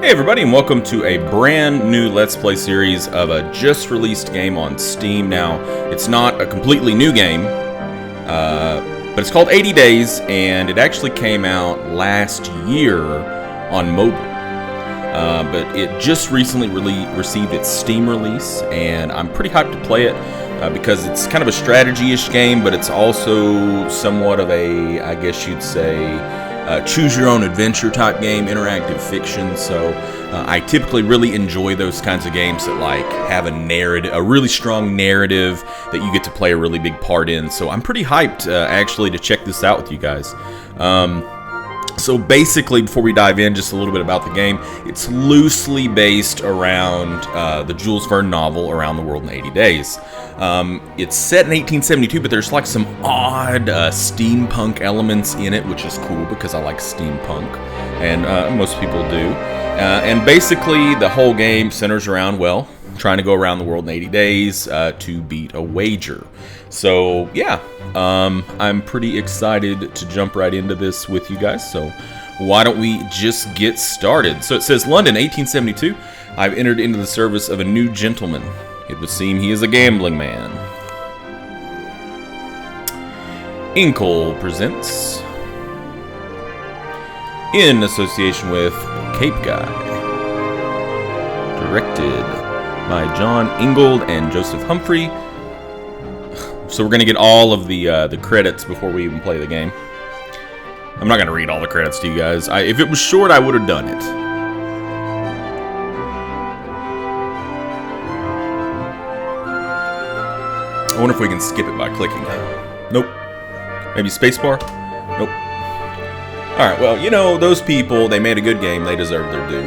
Hey everybody, and welcome to a brand new Let's Play series of a just released game on Steam. Now, it's not a completely new game, but it's called 80 Days, and it actually came out last year on mobile. But it just recently received its Steam release, and I'm pretty hyped to play it because it's kind of a strategy-ish game, but it's also somewhat of a, I guess you'd say, choose-your-own-adventure type game, interactive fiction. So I typically really enjoy those kinds of games that have a really strong narrative that you get to play a really big part in. So I'm pretty hyped actually to check this out with you guys. So basically, before we dive in, just a little bit about the game. It's loosely based around the Jules Verne novel Around the World in 80 Days. It's set in 1872, but there's like some odd steampunk elements in it, which is cool because I like steampunk, and most people do. And basically, the whole game centers around, well, trying to go around the world in 80 days to beat a wager. So yeah, I'm pretty excited to jump right into this with you guys. So why don't we just get started? So it says London, 1872. I've entered into the service of a new gentleman. It would seem he is a gambling man. Inkle presents, in association with Cape Guy, directed by John Ingold and Joseph Humphrey. So we're going to get all of the credits before we even play the game. I'm not going to read all the credits to you guys. If it was short, I would have done it. I wonder if we can skip it by clicking. Nope. Maybe spacebar? Nope. Alright, well, you know, those people, they made a good game. They deserve their due.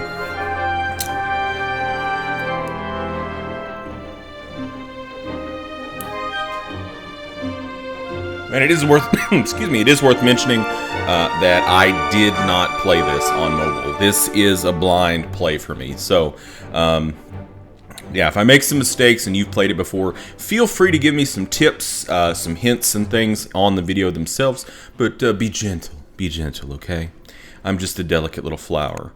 And it is worth, excuse me, it is worth mentioning that I did not play this on mobile. This is a blind play for me. So, yeah, if I make some mistakes and you've played it before, feel free to give me some tips, some hints and things on the video themselves. But be gentle, okay? I'm just a delicate little flower.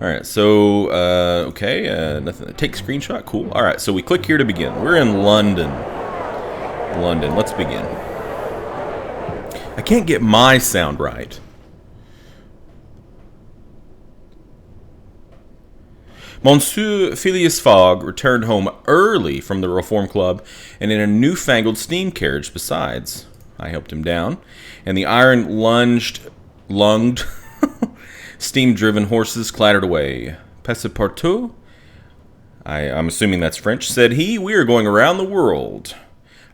Alright, so, okay, nothing. Take screenshot, cool. Alright, so we click here to begin. We're in London. London, let's begin. I can't get my sound right. Monsieur Phileas Fogg returned home early from the Reform Club and in a newfangled steam carriage besides. I helped him down, and the lunged, steam-driven horses clattered away. Passepartout, I'm assuming that's French, said he, we are going around the world.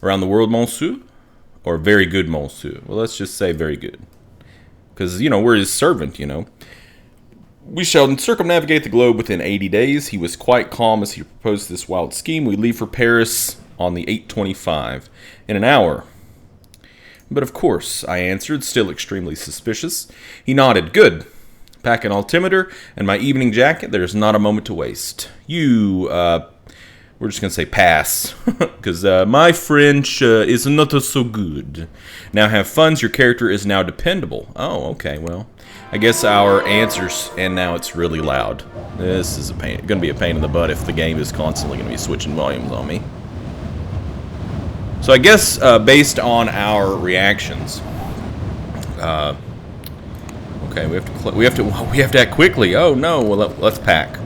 Around the world, monsieur? Or very good, monsieur? Well, let's just say very good. Because, you know, we're his servant, you know. We shall circumnavigate the globe within 80 days. He was quite calm as he proposed this wild scheme. We leave for Paris on the 8:25 in an hour. But of course, I answered, still extremely suspicious. He nodded. Good. Pack an altimeter and my evening jacket. There's not a moment to waste. You, we're just going to say pass, because my French is not so good. Now have funds. Your character is now dependable. Oh, okay, well. I guess our answers, and now it's really loud. This is going to be a pain in the butt if the game is constantly going to be switching volumes on me. So I guess based on our reactions, okay, we have to act quickly. Oh no, well let's pack.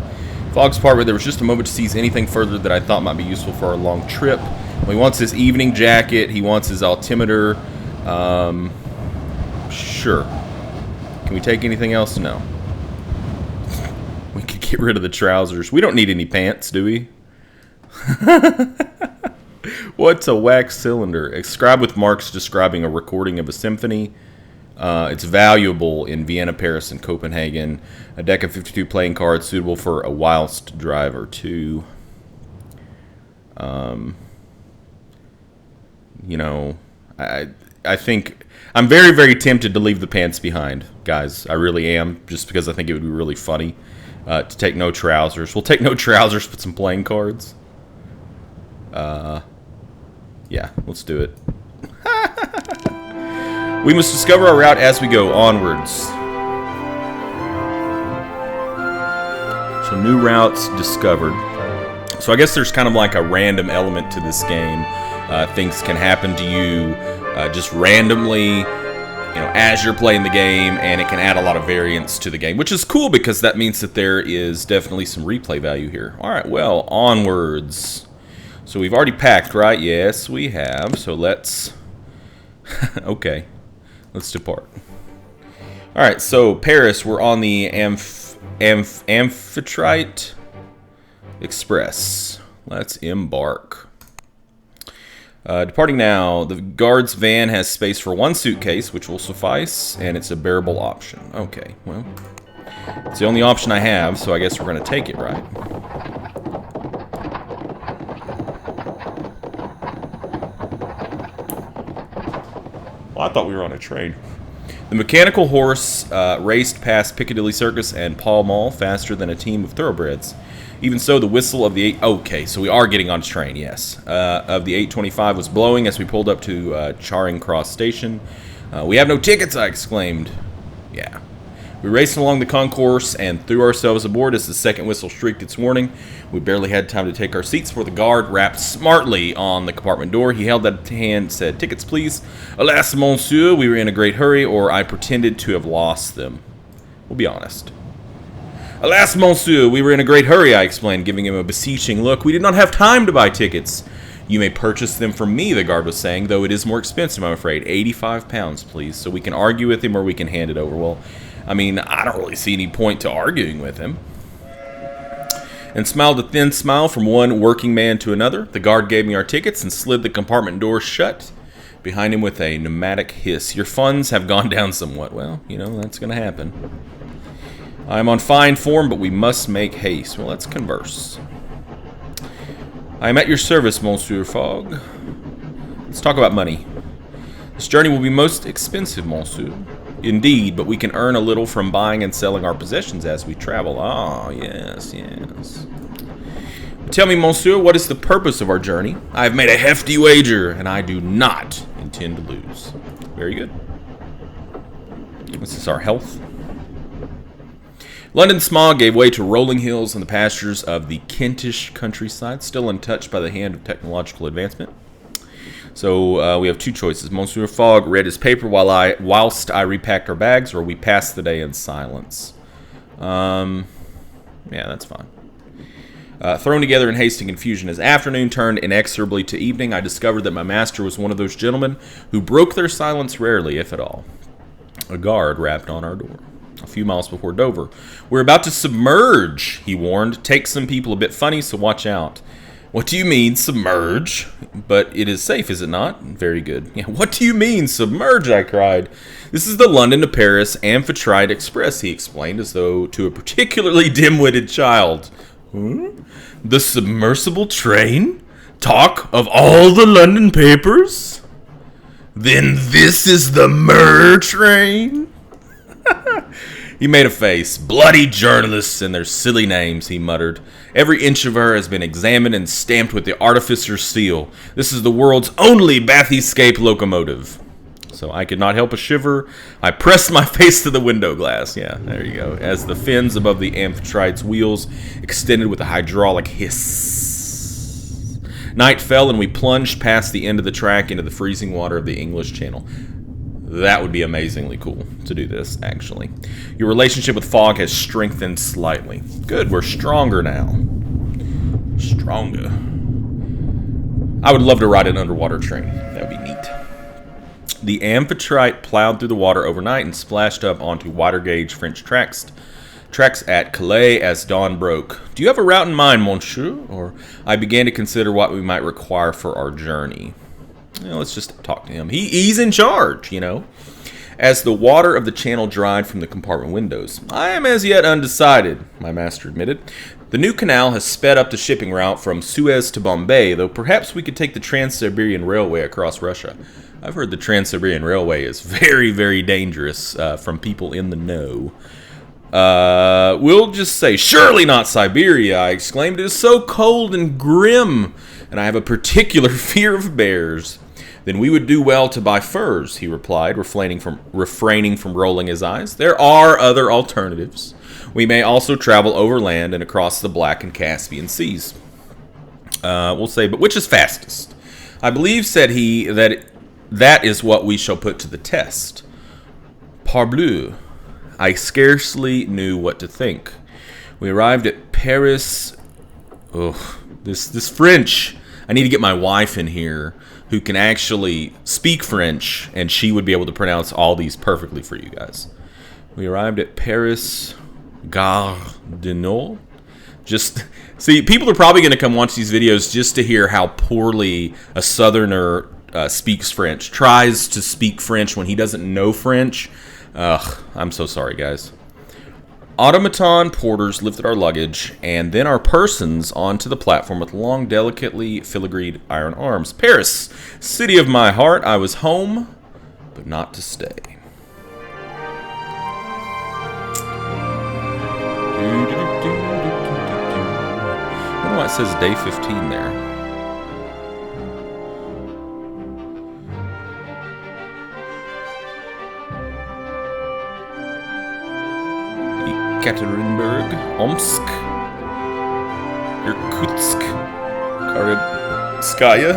Fogg's part where there was just a moment to seize anything further that I thought might be useful for our long trip. Well, he wants his evening jacket. He wants his altimeter. Sure. Can we take anything else? No. We could get rid of the trousers. We don't need any pants, do we? What's a wax cylinder? Scribe with marks describing a recording of a symphony. It's valuable in Vienna, Paris, and Copenhagen. A deck of 52 playing cards suitable for a whilst drive or two. You know, I think I'm very, very tempted to leave the pants behind, guys. I really am, just because I think it would be really funny to take no trousers. We'll take no trousers, but some playing cards. Yeah, let's do it. We must discover our route as we go onwards. So new routes discovered. So I guess there's kind of like a random element to this game. Things can happen to you just randomly, as you're playing the game, and it can add a lot of variance to the game, which is cool because that means that there is definitely some replay value here. All right, well, onwards. So we've already packed, right? Yes, we have. So let's... okay, let's depart. All right, so Paris, we're on the Amphitrite Express. Let's embark. Departing now, the guard's van has space for 1 suitcase, which will suffice, and it's a bearable option. Okay, well, it's the only option I have, so I guess we're going to take it, right? Well, I thought we were on a train. The mechanical horse raced past Piccadilly Circus and Pall Mall faster than a team of thoroughbreds. Even so, the whistle of the okay, so we are getting on a train, yes. Of the 825 was blowing as we pulled up to Charing Cross Station. We have no tickets, I exclaimed. Yeah. We raced along the concourse and threw ourselves aboard as the second whistle shrieked its warning. We barely had time to take our seats before the guard rapped smartly on the compartment door. He held out a hand and said, "Tickets, please." Alas, monsieur, we were in a great hurry, or I pretended to have lost them. We'll be honest. Alas, monsieur, we were in a great hurry, I explained, giving him a beseeching look. We did not have time to buy tickets. You may purchase them from me, the guard was saying, though it is more expensive, I'm afraid. £85, please. So we can argue with him or we can hand it over. Well, I mean, I don't really see any point to arguing with him. And smiled a thin smile from one working man to another. The guard gave me our tickets and slid the compartment door shut behind him with a pneumatic hiss. Your funds have gone down somewhat. Well, that's going to happen. I'm on fine form, but we must make haste. Well, let's converse. I am at your service, Monsieur Fogg. Let's talk about money. This journey will be most expensive, Monsieur. Indeed, but we can earn a little from buying and selling our possessions as we travel. Ah, yes, yes. Tell me, Monsieur, what is the purpose of our journey? I have made a hefty wager, and I do not intend to lose. Very good. This is our health. London smog gave way to rolling hills and the pastures of the Kentish countryside, still untouched by the hand of technological advancement. So we have 2 choices. Monsieur Fogg read his paper whilst I repacked our bags, or we passed the day in silence. Yeah, that's fine. Thrown together in hasty confusion as afternoon turned inexorably to evening, I discovered that my master was one of those gentlemen who broke their silence rarely, if at all. A guard rapped on our door. A few miles before Dover. We're about to submerge, he warned. Take some people a bit funny, so watch out. What do you mean, submerge? But it is safe, is it not? Very good. Yeah, what do you mean, submerge? I cried. This is the London to Paris Amphitrite Express, he explained, as though to a particularly dim-witted child. The submersible train? Talk of all the London papers? Then this is the Mer train? He made a face. Bloody journalists and their silly names, he muttered. Every inch of her has been examined and stamped with the artificer's seal. This is the world's only bathyscape locomotive. So I could not help a shiver. I pressed my face to the window glass. Yeah, there you go. As the fins above the Amphitrite's wheels extended with a hydraulic hiss. Night fell and we plunged past the end of the track into the freezing water of the English Channel. That would be amazingly cool to do this, actually. Your relationship with Fogg has strengthened slightly. Good, we're stronger now. Stronger. I would love to ride an underwater train. That would be neat. The Amphitrite plowed through the water overnight and splashed up onto wider gauge French tracks at Calais as dawn broke. Do you have a route in mind, monsieur? Or I began to consider what we might require for our journey. Let's just talk to him. He's in charge, As the water of the channel dried from the compartment windows. I am as yet undecided, my master admitted. The new canal has sped up the shipping route from Suez to Bombay, though perhaps we could take the Trans-Siberian Railway across Russia. I've heard the Trans-Siberian Railway is very, very dangerous from people in the know. We'll just say, surely not Siberia, I exclaimed. It is so cold and grim, and I have a particular fear of bears. Then we would do well to buy furs, he replied, refraining from rolling his eyes. There are other alternatives. We may also travel overland and across the Black and Caspian Seas. We'll say, but which is fastest? I believe, said he, that is what we shall put to the test. Parbleu. I scarcely knew what to think. We arrived at Paris. Oh, this French. I need to get my wife in here who can actually speak French, and she would be able to pronounce all these perfectly for you guys. We arrived at Paris, Gare du Nord. Just see, people are probably going to come watch these videos just to hear how poorly a Southerner speaks French, tries to speak French when he doesn't know French. Ugh, I'm so sorry, guys. Automaton porters lifted our luggage and then our persons onto the platform with long, delicately filigreed iron arms. Paris, city of my heart, I was home, but not to stay. I don't know why it says day 15 there. Ekaterinburg, Omsk, Irkutsk, Karatskaya.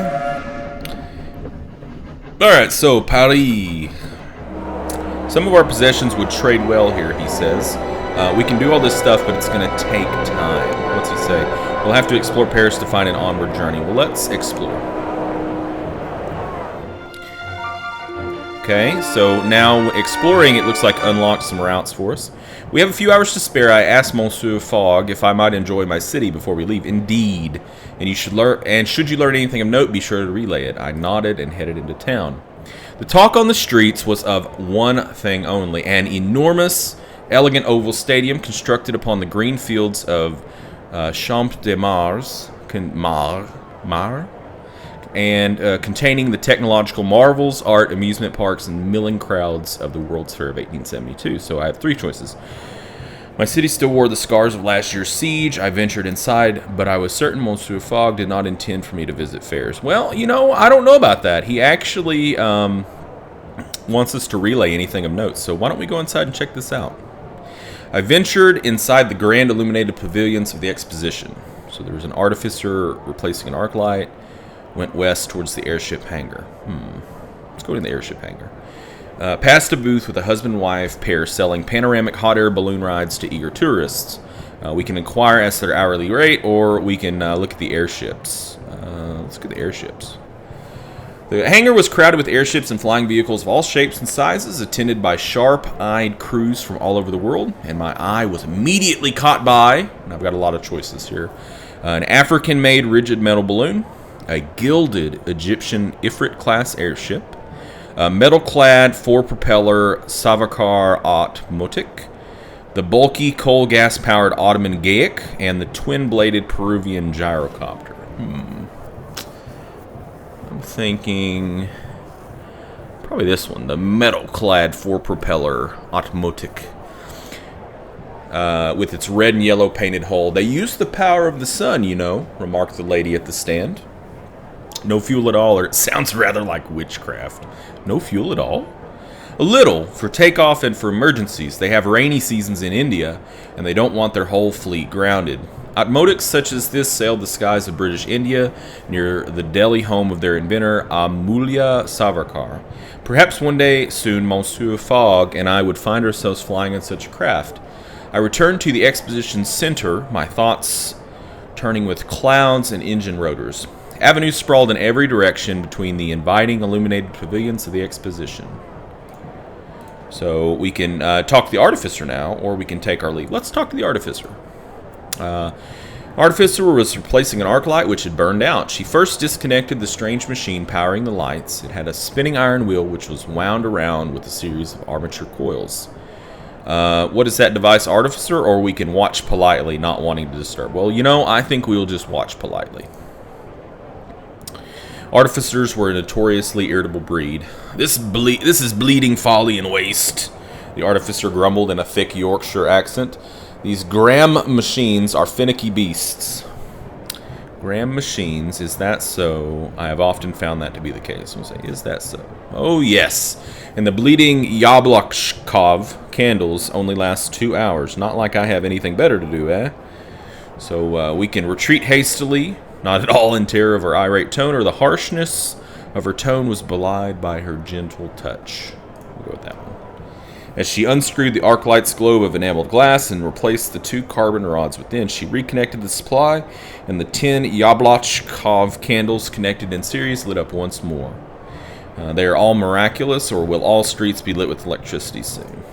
Alright, so Paris. Some of our possessions would trade well here, he says. We can do all this stuff, but it's going to take time. What's he say? We'll have to explore Paris to find an onward journey. Well, let's explore. Okay, so now exploring, it looks like unlocked some routes for us. We have a few hours to spare. I asked Monsieur Fogg if I might enjoy my city before we leave. Indeed. And you should learn. And should you learn anything of note, be sure to relay it. I nodded and headed into town. The talk on the streets was of one thing only: an enormous, elegant oval stadium constructed upon the green fields of Champ de Mars, and containing the technological marvels, art, amusement parks, and milling crowds of the World's Fair of 1872. So I have three choices. My city still wore the scars of last year's siege. I ventured inside, but I was certain Monsieur Fogg did not intend for me to visit fairs. Well, you know, I don't know about that. He actually wants us to relay anything of note. So why don't we go inside and check this out? I ventured inside the grand illuminated pavilions of the exposition. So there was an artificer replacing an arc light. Went west towards the airship hangar. Let's go to the airship hangar. Past a booth with a husband and wife pair selling panoramic hot air balloon rides to eager tourists. We can inquire as to their hourly rate, or we can look at the airships. Let's look at the airships. The hangar was crowded with airships and flying vehicles of all shapes and sizes, attended by sharp-eyed crews from all over the world, and my eye was immediately caught by, and I've got a lot of choices here, an African-made rigid metal balloon, a gilded Egyptian Ifrit-class airship, a metal-clad four-propeller Savarkar Otmotic, the bulky coal-gas-powered Ottoman Gaik, and the twin-bladed Peruvian gyrocopter. I'm thinking probably this one, the metal-clad four-propeller Otmotic, with its red and yellow painted hull. They use the power of the sun, you know, remarked the lady at the stand. No fuel at all, or it sounds rather like witchcraft. No fuel at all? A little, for takeoff and for emergencies. They have rainy seasons in India, and they don't want their whole fleet grounded. Otmotics such as this sailed the skies of British India, near the Delhi home of their inventor, Amulya Savarkar. Perhaps one day soon, Monsieur Fogg and I would find ourselves flying in such a craft. I returned to the exposition center, my thoughts turning with clouds and engine rotors. Avenues sprawled in every direction between the inviting illuminated pavilions of the exposition. So we can talk to the artificer now, or we can take our leave. Let's talk to the artificer. Artificer was replacing an arc light which had burned out. She first disconnected the strange machine powering the lights. It had a spinning iron wheel which was wound around with a series of armature coils. What is that device, artificer? Or we can watch politely, not wanting to disturb. Well, you know, I think we'll just watch politely. Artificers were a notoriously irritable breed. This is bleeding folly and waste, the artificer grumbled in a thick Yorkshire accent. These Graham machines are finicky beasts. Graham machines, is that so? I have often found that to be the case. We'll say, is that so? Oh, yes. And the bleeding Yablokov candles only last 2 hours. Not like I have anything better to do, eh? So we can retreat hastily, not at all in terror of her irate tone, or the harshness of her tone was belied by her gentle touch. We'll go with that one. As she unscrewed the arc light's globe of enameled glass and replaced the 2 carbon rods within, she reconnected the supply, and the 10 Yablokov candles connected in series lit up once more. They are all miraculous, or will all streets be lit with electricity soon?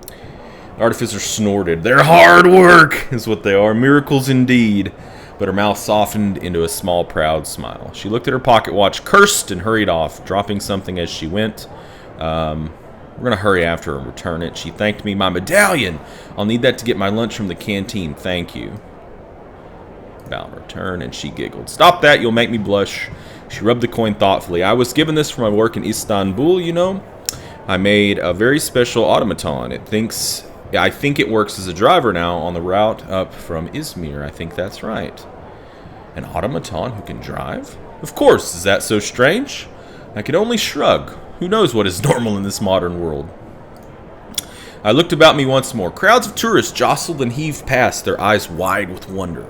The artificer snorted. They're hard work, is what they are. Miracles indeed. But her mouth softened into a small, proud smile. She looked at her pocket watch, cursed, and hurried off, dropping something as she went. We're going to hurry after her and return it. She thanked me. My medallion! I'll need that to get my lunch from the canteen. Thank you. Bow in return, and she giggled. Stop that, you'll make me blush. She rubbed the coin thoughtfully. I was given this for my work in Istanbul, you know. I made a very special automaton. I think it works as a driver now on the route up from Izmir. I think that's right. An automaton who can drive? Of course, is that so strange? I could only shrug. Who knows what is normal in this modern world? I looked about me once more. Crowds of tourists jostled and heaved past, their eyes wide with wonder.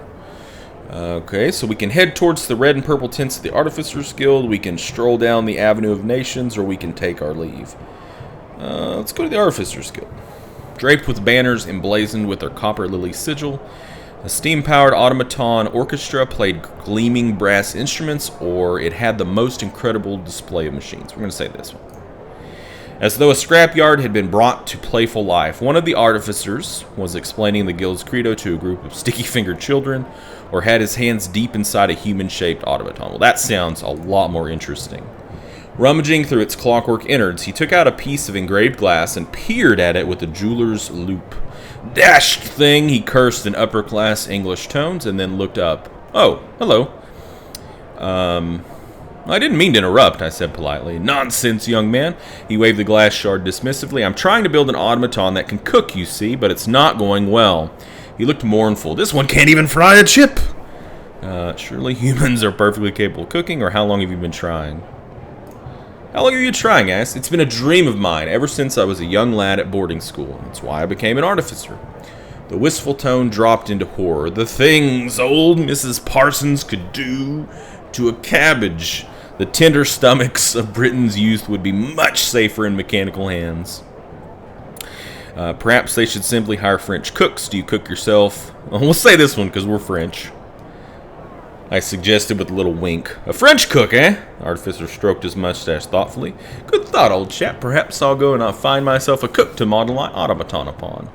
Okay, so we can head towards the red and purple tents of the Artificers Guild, we can stroll down the Avenue of Nations, or we can take our leave. Let's go to the Artificers Guild. Draped with banners emblazoned with their copper lily sigil, a steam-powered automaton orchestra played gleaming brass instruments, or it had the most incredible display of machines. We're going to say this one. As though a scrapyard had been brought to playful life, one of the artificers was explaining the guild's credo to a group of sticky-fingered children, or had his hands deep inside a human-shaped automaton. Well, that sounds a lot more interesting. Rummaging through its clockwork innards, he took out a piece of engraved glass and peered at it with a jeweler's loupe. Dashed thing, he cursed in upper-class English tones, and then looked up. Oh, hello. I didn't mean to interrupt, I said politely. Nonsense, young man. He waved the glass shard dismissively. I'm trying to build an automaton that can cook, you see, but it's not going well. He looked mournful. This one can't even fry a chip. Surely humans are perfectly capable of cooking, or how long have you been trying? How long are you trying, ass? It's been a dream of mine ever since I was a young lad at boarding school. That's why I became an artificer. The wistful tone dropped into horror. The things old Mrs. Parsons could do to a cabbage. The tender stomachs of Britain's youth would be much safer in mechanical hands. Perhaps they should simply hire French cooks. Do you cook yourself? Well, we'll say this one because we're French. I suggested with a little wink. A French cook, eh? The artificer stroked his mustache thoughtfully. Good thought, old chap. Perhaps I'll go and I'll find myself a cook to model my automaton upon.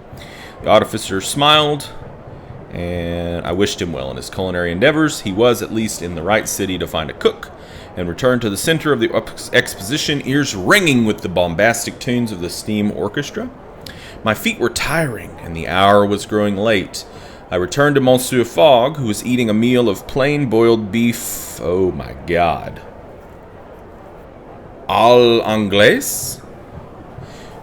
The artificer smiled, and I wished him well in his culinary endeavors. He was at least in the right city to find a cook, and returned to the center of the exposition, ears ringing with the bombastic tunes of the steam orchestra. My feet were tiring, and the hour was growing late. I returned to Monsieur Fogg, who was eating a meal of plain boiled beef. Oh my God. Al Anglaise?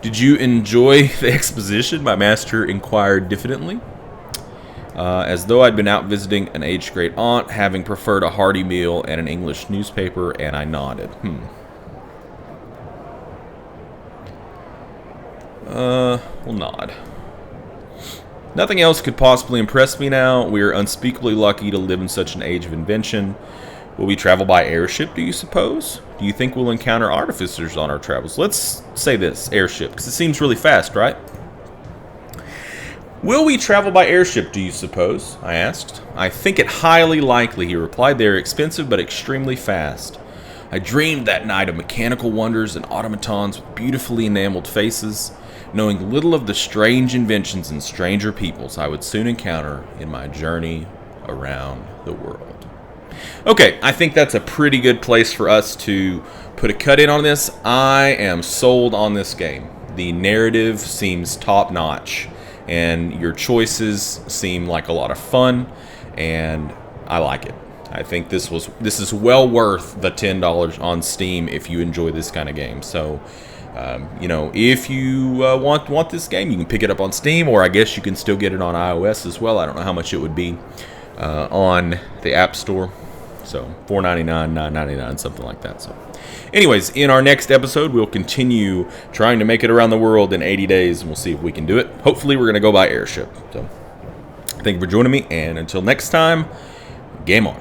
Did you enjoy the exposition? My master inquired diffidently, as though I'd been out visiting an aged great aunt, having preferred a hearty meal and an English newspaper, and I nodded. We'll nod. Nothing else could possibly impress me now. We are unspeakably lucky to live in such an age of invention. Will we travel by airship, do you suppose? Do you think we'll encounter artificers on our travels? Let's say this, airship, because it seems really fast, right? Will we travel by airship, do you suppose? I asked. I think it highly likely, he replied. They are expensive but extremely fast. I dreamed that night of mechanical wonders and automatons with beautifully enameled faces, knowing little of the strange inventions and stranger peoples I would soon encounter in my journey around the world. Okay, I think that's a pretty good place for us to put a cut in on this. I am sold on this game. The narrative seems top-notch, and your choices seem like a lot of fun, and I like it. I think this is well worth the $10 on Steam if you enjoy this kind of game. So, you know, if you want this game, you can pick it up on Steam, or I guess you can still get it on iOS as well. I don't know how much it would be. on the App Store. So $4.99, $9.99, something like that. So anyways, in our next episode, we'll continue trying to make it around the world in 80 days, and we'll see if we can do it. Hopefully, we're going to go by airship. So thank you for joining me, and until next time, game on.